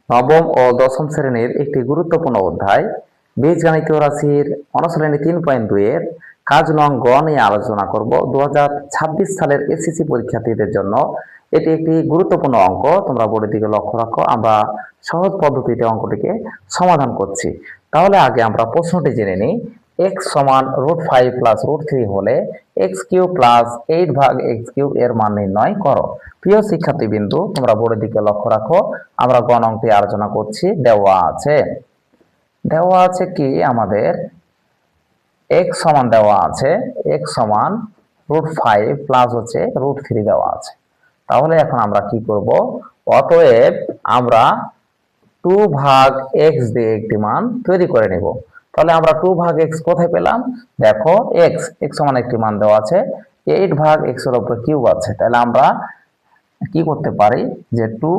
নবম ও দশম শ্রেণীর একটি গুরুত্বপূর্ণ অধ্যায় বীজগণিতীয় রাশির অনুশীলনী 3.2 এর কাজ নং গ নিয়ে আলোচনা করব। 2026 সালের এসএসসি পরীক্ষার্থীদের জন্য এটি একটি গুরুত্বপূর্ণ অঙ্ক। তোমরা বোর্ডের দিকে লক্ষ্য রাখো, আমরা সহজ পদ্ধতিতে অঙ্কটিকে সমাধান করছি। তাহলে আগে আমরা প্রশ্নটি জেনে নিই। x সমান √5 প্লাস √3 হলে x কিউব প্লাস 8 ভাগ x কিউব এর মান নির্ণয় করো। প্রিয় শিক্ষার্থীবৃন্দু, তোমরা বোর্ডের দিকে লক্ষ্য রাখো, আমরা গ নংটি আলোচনা করছি। দেওয়া আছে কি আমাদের x সমান দেওয়া আছে x সমান √5 প্লাস হচ্ছে √3 দেওয়া আছে। তাহলে এখন আমরা কি করব? অতএব আমরা 2 ভাগ x দিয়ে একটি মান তৈরি করে নেব। তাহলে আমরা 2 ভাগ x কোথায় পেলাম? দেখো x সমান একটি মান দেওয়া আছে, 8 ভাগ x এর উপর কিউব আছে। তাহলে আমরা কি করতে পারি যে 2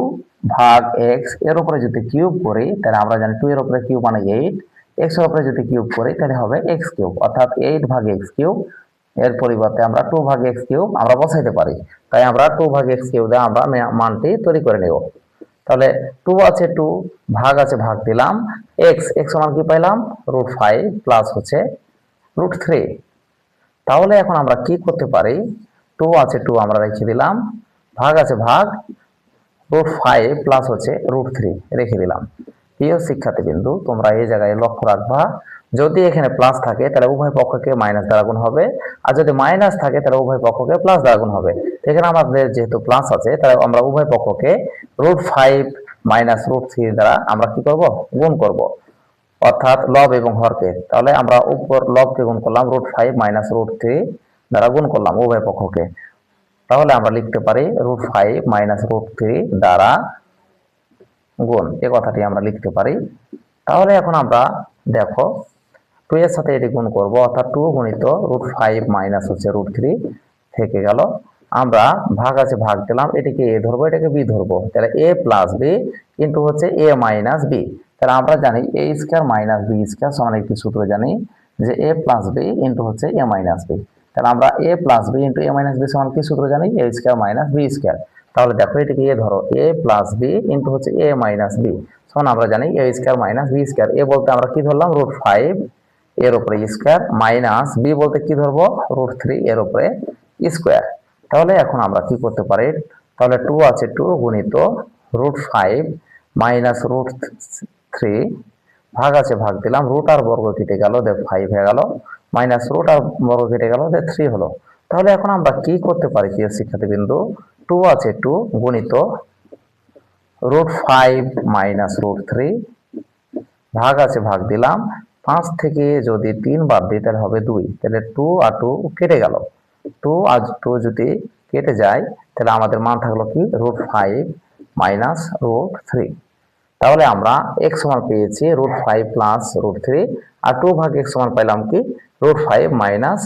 ভাগ x এর উপরে যদি কিউব করি তাহলে আমরা জানি 2 এর উপরে কিউব মানে 8, x এর উপরে যদি কিউব করি তাহলে হবে x কিউব, অর্থাৎ 8 ভাগ x কিউব। এর পরিবর্তে আমরা 2 ভাগ x কিউব আমরা বসাইতে পারি। তাই আমরা 2 ভাগ x কিউব দিয়ে আমরা মানটি তৈরি করে নেব। তাহলে 2 আছে 2, ভাগ আছে ভাগ দিলাম, x সমান কি পাইলাম? √5 প্লাস হচ্ছে √3। তাহলে এখন আমরা কি করতে পারি? 2 আছে 2 আমরা রেখে দিলাম, ভাগ আছে ভাগ, √5 প্লাস হচ্ছে √3 রেখে দিলাম। প্রিয় শিক্ষার্থীবৃন্দু, তোমরা এই জায়গায় লক্ষ্য রাখবা, যদি এখানে প্লাস থাকে তাহলে উভয় পক্ষকে মাইনাস দ্বারা গুণ হবে, আর যদি মাইনাস থাকে তাহলে উভয় পক্ষকে প্লাস দ্বারা গুণ হবে। এখানে আমাদের যেহেতু প্লাস আছে তাহলে আমরা উভয় পক্ষকে √5 মাইনাস √3 দ্বারা আমরা কি করব? গুণ করব, অর্থাৎ লব এবং হরকে। তাহলে আমরা উপর লবকে গুণ করলাম, √5 মাইনাস √3 দ্বারা গুণ করলাম উভয় পক্ষকে। তাহলে আমরা লিখতে পারি √5 মাইনাস √3 দ্বারা গুণ, এই কথাটি আমরা লিখতে পারি। তাহলে এখন আমরা দেখো 2 এর সাথে এটি গুণ করব, অর্থাৎ 2 গুণিত √5 মাইনাস হচ্ছে √3 থেকে গেল। আমরা ভাগ আছে ভাগ দিলাম, এটিকে a ধরবো এটাকে b ধরবো, তাহলে a প্লাস b ইন্টু হচ্ছে a মাইনাস b। তাহলে আমরা জানি a square minus b square সমান একটি সূত্র জানি যে a প্লাস b ইন্টু হচ্ছে a মাইনাস b। তাহলে আমরা a plus b into a minus b সমান কি সূত্র জানি? a square minus b square. তাহলে দেখো এটিকে a ধরো, a প্লাস b ইন্টু হচ্ছে a মাইনাস b সমান আমরা জানি a square minus b square. a বলতে আমরা কি ধরলাম? √5 এর উপরে স্কয়ার, মাইনাস b বলতে কি ধরবো? √3 এর উপরে স্কয়ার। তাহলে এখন আমরা কি করতে পারি? তাহলে 2 আছে 2 গুণিত √5 মাইনাস √3, ভাগ আছে ভাগ দিলাম, রুট আর বর্গ কেটে গেল, 5 হয়ে গেল, মাইনাস রুট আর বর্গ কেটে গেল, 3 হলো। তাহলে এখন আমরা কি করতে পারি প্রিয় শিক্ষার্থীবৃন্দু? 2 আছে 2 গুণিত √5 মাইনাস √3, ভাগ আছে ভাগ দিলাম, 5 থেকে যদি 3 বাদ দিই তাহলে হবে 2। তাহলে 2 আর 2 কেটে গেল, 2 আর 2 যদি কেটে যায় তাহলে আমাদের মান থাকলো কি? √5 মাইনাস √3। তাহলে আমরা x সমান পেয়েছি √5 প্লাস √3, আর 2 ভাগ x সমান পাইলাম কি? √5 মাইনাস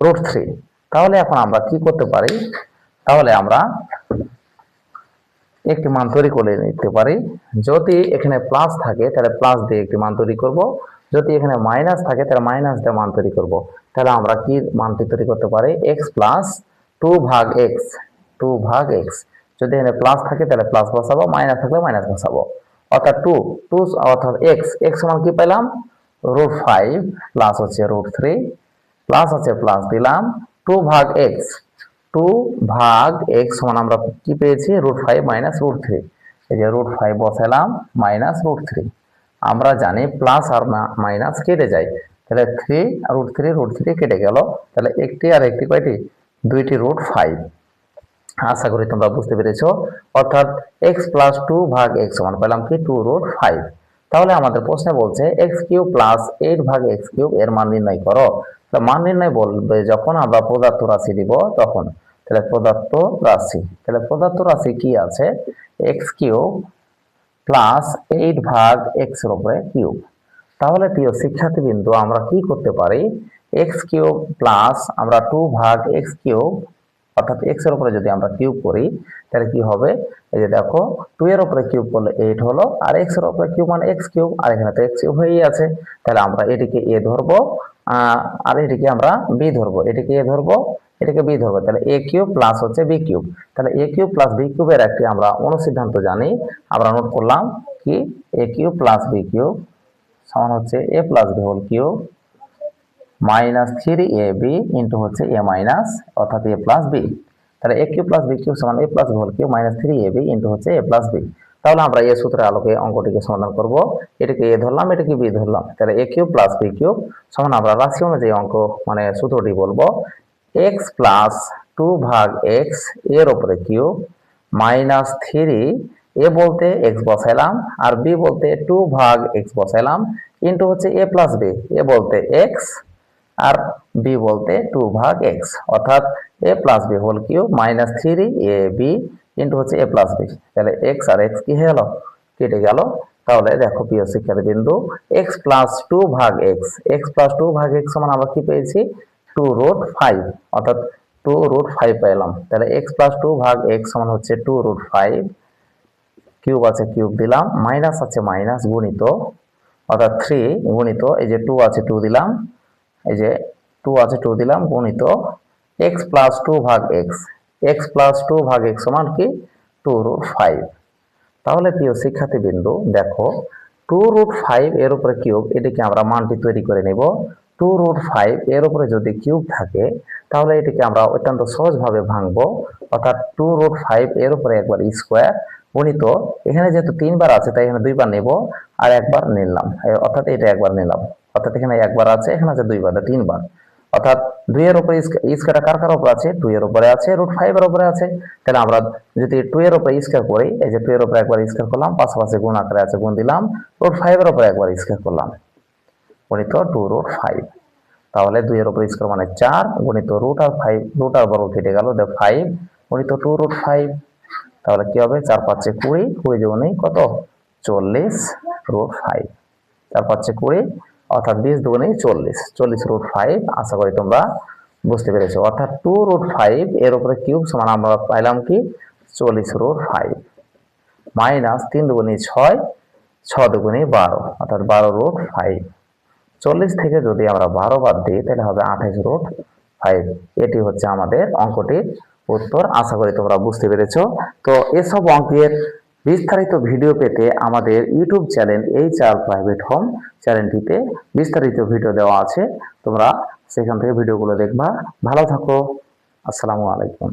√3। তাহলে এখন আমরা কি করতে পারি? তাহলে আমরা একটি মান তৈরি করে নিতে পারি। যদি এখানে প্লাস থাকে তাহলে প্লাস দিয়ে একটি মান তৈরি করব, যদি এখানে মাইনাস থাকে তাহলে মাইনাস দিয়ে মান তৈরি করব। তাহলে আমরা কি মানটি তৈরি করতে পারি? x প্লাস 2 ভাগ x, 2 ভাগ x। যদি এখানে প্লাস থাকে তাহলে প্লাস বসাবো, মাইনাস থাকলে মাইনাস বসাবো, অর্থাৎ 2 অর্থাৎ x সমান কি পেলাম? √5 প্লাস হচ্ছে √3, প্লাস আছে প্লাস দিলাম, 2 ভাগ x, 2 ভাগ x সমান আমরা কি পেয়েছি? √5 মাইনাস √3। এই যে √5 বসালাম, মাইনাস √3। আমরা জানি প্লাস আর মাইনাস কেটে যায়, তাহলে 3 আর √3 কেটে গেল, তাহলে একটি আর একটি কয়টি? দুইটি √5। আশা করি তোমরা বুঝতে পেরেছো। অর্থাৎ x প্লাস 2 ভাগ x সমান পেলাম কি? 2√5। তাহলে আমাদের প্রশ্নে বলছে x কিউব প্লাস 8 ভাগ x কিউব এর মান নির্ণয় করো। মান নির্ণয় বলবে যখন আমরা পদার্থ রাশি দিব তখন। তাহলে পদার্থ রাশি কি আছে? x কিউব প্লাস 8 ভাগ x এর উপরে কিউব। তাহলে প্রিয় শিক্ষার্থীবৃন্দু, আমরা কি করতে পারি? x কিউব প্লাস আমরা 2 ভাগ x কিউব, অর্থাৎ x এর উপরে যদি আমরা কিউব করি তাহলে কি হবে? এই যে দেখো 2 এর উপরে কিউব করলে 8 হলো, আর x এর উপরে কিউব মানে x কিউব, আর এখানে তো x কিউব হয়েই আছে। তাহলে আমরা এটিকে a ধরবো, আর এটিকে আমরা b ধরবো, এটিকে a ধরবো, এটাকে বি ধরবো, তাহলে এ কিউব প্লাস হচ্ছে বি কিউব। তাহলে এ কিউব প্লাস বি কিউবের একটি আমরা অনুসিদ্ধান্ত জানি, আমরা নোট করলাম কি A cube plus B cube সমান হচ্ছে A plus B whole cube minus 3ab into হচ্ছে এ মাইনাস অর্থাৎ এ প্লাস বি। তাহলে A cube plus B cube সমান A plus B whole cube minus 3ab into হচ্ছে A plus B. তাহলে আমরা এই সূত্রের আলোকে অঙ্কটিকে সমাধান করব। এটাকে এ ধরলাম, এটাকে বি ধরলাম। তাহলে A cube plus B cube সমান আমরা রাশি অনুযায়ী অঙ্ক মানে সূত্রটি বলবো এক্স প্লাস 2 ভাগ এক্স এর উপরে কিউব মাইনাস 3 এ বলতে এক্স বসাইলাম আর বি বলতে 2 ভাগ এক্স বসাইলাম ইন্টু হচ্ছে এ প্লাস বি, এ বলতে এক্স আর বি বলতে 2 ভাগ এক্স অর্থাৎ A plus B whole cube minus 3ab into হচ্ছে এ প্লাস বি। তাহলে এক্স আর এক্স কি হয়ে গেল, কেটে গেল। তাহলে দেখো প্রিয় শিক্ষার্থী বিন্দু এক্স প্লাস 2 ভাগ এক্স, এক্স প্লাস 2 ভাগ এক্স সমান আমরা কি পেয়েছি 2 রুট 5 অর্থাৎ 2 রুট 5 পেলাম। তাহলে এক্স প্লাস 2 ভাগ এক্স সমান হচ্ছে 2 রুট 5, কিউব আছে কিউব দিলাম, মাইনাস আছে মাইনাস গুণিত অর্থাৎ 3 গুণিত এই যে 2 আছে 2 দিলাম, এই যে 2 আছে 2 দিলাম গুণিত এক্স প্লাস 2 ভাগ এক্স, এক্স প্লাস 2 ভাগ এক্স সমান কি 2 রুট 5। তাহলে প্রিয় শিক্ষার্থী বিন্দু দেখো 2 রুট 5 এর উপরে কিউব, এটিকে আমরা মানটি তৈরি করে নেব। 2 রুট 5 এর উপরে যদি কিউব থাকে তাহলে এটিকে আমরা অত্যন্ত সহজভাবে ভাঙবো অর্থাৎ 2 রুট 5 এর উপরে একবার স্কোয়ার গুণিত এখানে যেহেতু 3 বার আছে তাই এখানে 2 বার নেব আর একবার নিলাম অর্থাৎ এটা একবার নিলাম অর্থাৎ এখানে একবার আছে এখানে আছে 2 বার 3 বার অর্থাৎ 2 এর উপরে স্কয়ারটা কার কার উপর আছে 2 এর উপরে আছে রুট 5 এর উপরে আছে। তাহলে আমরা যদি 2 এর উপরে স্কয়ার করি এই যে 2 এর উপরে একবার স্কয়ার করলাম পাশাপাশি গুণ আকারে আছে গুণ দিলাম রুট 5 এর উপরে একবার স্কয়ার করলাম গুণিত 2 রুট 5। তাহলে 2 এর উপরে স্কয়ার মানে 4 গুণিত রুট আর 5 রুট আর বর্গ কেটে গেল 5 গুণিত 2 রুট 5। তাহলে কি হবে 4 5 20 20 দুগুণে কত 40 রুট 5, 4 5 20 অর্থাৎ 20 দুগুণে 40 40 রুট 5। আশা করি তোমরা বুঝতে পেরেছো। অর্থাৎ 2 রুট 5 এর উপরে কিউব সমান আমরা পাইলাম কি 40 রুট 5 মাইনাস 3 দুগুণে 6 6 দুগুণে 12 অর্থাৎ 12 রুট 5। 40 থেকে যদি আমরা 12 বাদ দিই তাহলে হবে 28 রুট 5। এটি হচ্ছে আমাদের অঙ্কটির উত্তর। আশা করি তোমরা বুঝতে পেরেছো। তো এসব অঙ্কের বিস্তারিত ভিডিও পেতে আমাদের YouTube channel HR private home চ্যানেলটিতে বিস্তারিত ভিডিও দেওয়া আছে, তোমরা সেখান থেকে ভিডিওগুলো দেখবা। ভালো থাকো, আসসালামু আলাইকুম।